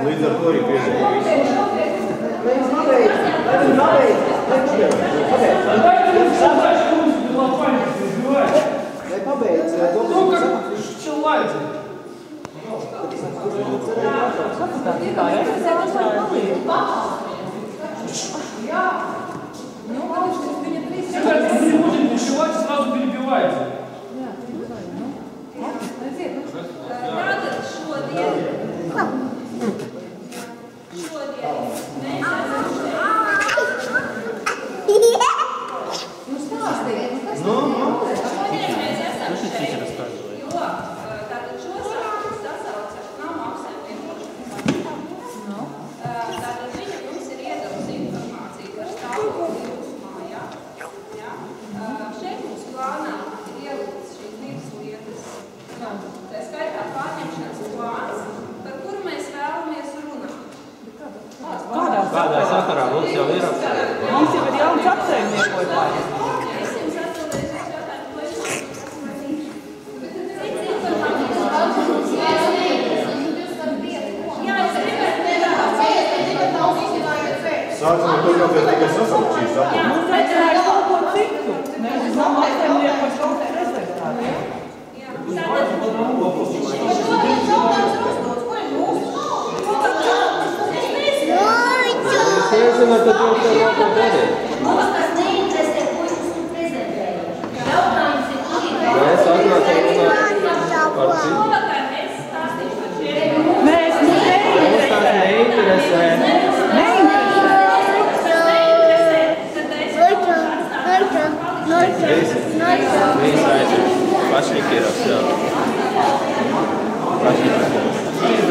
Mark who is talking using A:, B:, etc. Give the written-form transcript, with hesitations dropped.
A: Līdz ar to arī piezīmēs.
B: Не будет ночевать, сразу перебивается.
C: Kādā sakarā mums jau ir apsaimniekojums?
D: Mums jau ir jauns apsaimniekojums.
A: Sāksim ar to, kāpēc tikai sasaukt šīs apsaimniekojums.
D: Mums aicināja kaut ko citu. Mēs nav apsaimniekojums kaut rezultātu.
C: Es nezinu, tad jūs to labāk darīt.
E: Mums tas neinteresē, ko jūs tur prezentējat. Jautājums ir, kur ir
C: Mēs atnācām runāt par citu.
D: Mēs
C: Mums tās neinteresē. Visi aiziet. Pašīgi ir apsjāt. Pašīgi.